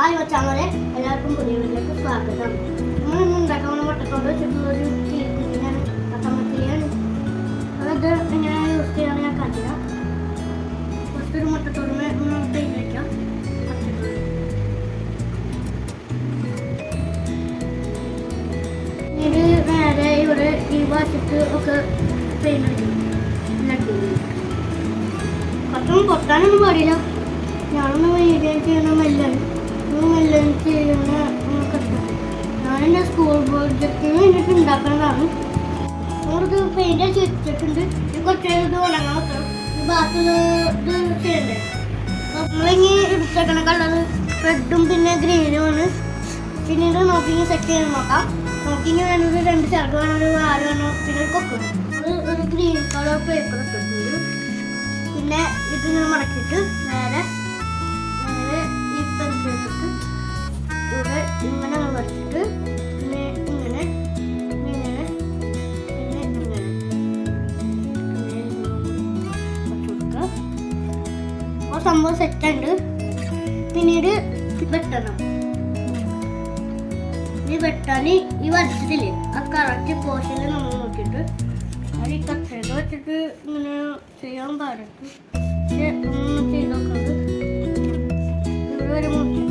Hi മച്ചാമാരെ, എല്ലാവർക്കും പുതിയ വീഡിയോയിലേക്ക് സ്വാഗതം. നമ്മളിന്ന് ഉണ്ടാക്കാൻ മുട്ടത്തോട് വെച്ചിട്ടുള്ളൊരു കേക്കിനാണ് കട്ടമത്തിയാണ്. അത് എങ്ങനെയാണ് യൂസ് ചെയ്യാൻ ഞാൻ കാണിച്ചില്ല. ഫസ്റ്റ് ഒരു മുട്ടത്തോടുമേ പെയിൻ വയ്ക്കാം. ഇത് നേരെ ഇവിടെ ഈ വശത്ത് ഒക്കെ പെയിൻ അടിക്കണം. കുറച്ചൊന്നും പൊട്ടാനൊന്നും പാടില്ല. ഞാനൊന്ന് വീഡിയോ ചെയ്യണ മെല്ലാണ് ചെയ്യുന്ന കഷ്ടം. ഞാനെൻ്റെ സ്കൂൾ പ്രോജക്റ്റിന് വേണ്ടിയിട്ട് ഉണ്ടാക്കുന്നതാണ്. നമ്മളിത് പെയിൻ്റ് അടിച്ച് വെച്ചിട്ടുണ്ട്. ഇത് കുറച്ച് ഇത് ഉണങ്ങാൻ വെക്കണം. ബാക്കിയുള്ള ഇത് ചെയ്യണ്ടേ. നമ്മളിനി എടുത്തേക്കണ കളർ റെഡും പിന്നെ ഗ്രീനുമാണ്. പിന്നീട് നോക്കി സെറ്റ് ചെയ്ത് നോക്കാം. നോക്കിങ്ങി വേണ്ടത് 2 ചിറക് വേണം, ഒരു വാല് വേണം, പിന്നെ ഒരു കൊക്ക് വേണം. ഒരു ഗ്രീൻ കളർ പേപ്പർ ഇട്ടിട്ടുണ്ട്. പിന്നെ ഇതിങ്ങനെ മടക്കിയിട്ട് നേരെ ഈ പെൻസിൽ എടുത്തിട്ട് ഇവിടെ ഇങ്ങനെ വരച്ചിട്ട് പിന്നെ ഇങ്ങനെ ഇങ്ങനെ പിന്നെ ഇങ്ങനെ വരച്ചു കൊടുക്കുക. ആ സംഭവം സെറ്റുണ്ട്. പിന്നീട് വെട്ടണം. ഈ വെട്ടാൻ ഈ വരച്ചിട്ടില്ലേ ആ കറക്റ്റ് പോർഷനിൽ നമ്മൾ നോക്കിയിട്ട് അത് ഈ കട്ടയിൽ വെച്ചിട്ട് ഇങ്ങനെ ചെയ്യാൻ പാടിട്ട് പക്ഷെ ഒന്നും ചെയ്ത് നോക്കുന്നത് ഇവിടെ വരെ നോക്കിയിട്ട്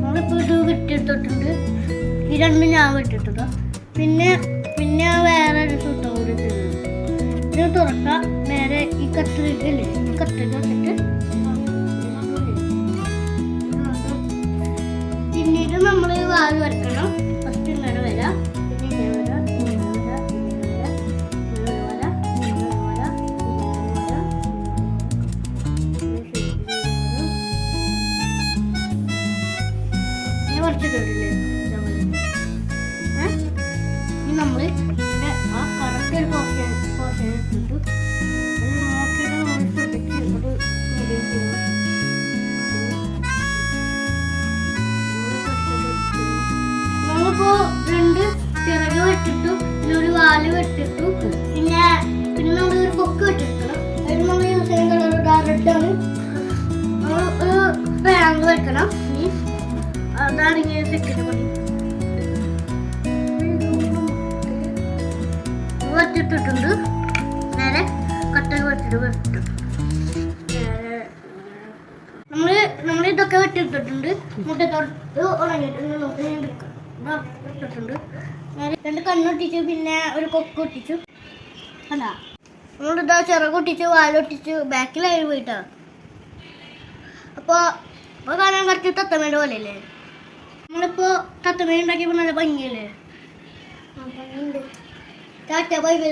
നമ്മളിപ്പോൾ ഇത് വിട്ടെടുത്തിട്ടുണ്ട്. ഈ രണ്ടും ഞാൻ വിട്ടിട്ടുണ്ട്. പിന്നെ വേറെ ഒരു സൂട്ടം കൂടി ചെയ്യുന്നത്. ഇത് തുറക്കാം. നേരെ ഈ കത്തിരിക്കല്ലേ ഈ കത്തിരി വെച്ചിട്ട് പിന്നീട് നമ്മൾ വാല് വരക്കണം. ഫസ്റ്റ് ഇങ്ങനെ വരാം, പിന്നെ ഇങ്ങനെ വരാം, ഇങ്ങനെ വരാം, ഇങ്ങനെ വരാം, ഇങ്ങനെ വരാം, ഇങ്ങനെ വരാം, ഇങ്ങനെ വരാം. ഞാൻ വരച്ചിട്ടില്ലേ ഇനി നമ്മൾ ഇവിടെ ആ കറക്റ്റ് ഒരു പോർഷൻ എടുത്തിട്ട് അത് നോക്കിയിട്ട് നമ്മൾ ശ്രദ്ധിച്ച് അത് മീഡിയം ചെയ്യണം. നമ്മളിപ്പോ 2 ചിറക് വെട്ടിട്ടു, പിന്നെ ഒരു വാല് വെട്ടിട്ടു, പിന്നെ നമ്മൾ ഒരു കൊക്ക് വെട്ടിരിക്കണം. അതിന് നമ്മൾ യൂസ് ചെയ്യുന്ന കളർ റെഡാണ്. ഒരു ബാങ്ക് വെക്കണം. ഇനി അതാണ് ഇങ്ങനെ സെക്കൻഡ് പണി. വെട്ടിട്ടിട്ടുണ്ട്. നേരെ കട്ട വെട്ടിട്ട് വെട്ടിട്ടു നമ്മൾ ഇതൊക്കെ വെട്ടിട്ടിട്ടുണ്ട്. മുട്ടത്തോട്ട് ഉണങ്ങിയിട്ടുണ്ട്. നോക്കി ഞാൻ എടുക്കാം. ഇട്ടിട്ടുണ്ട്. നേരെ 2 കണ്ണൊട്ടിച്ചു, പിന്നെ ഒരു കൊക്ക് ഒട്ടിച്ചു. അതാ നമ്മളിതാ ചിറക് ഒട്ടിച്ചു, വാലൊട്ടിച്ചു, ബാക്കിലായി പോയിട്ടാ. അപ്പോൾ കാണാൻ കുറച്ച് തത്തമ്മയുടെ പോലെയല്ലേ. നമ്മളിപ്പോൾ തത്തമ്മ ഉണ്ടാക്കിയപ്പോൾ നല്ല ഭംഗിയല്ലേ. Tata bye by.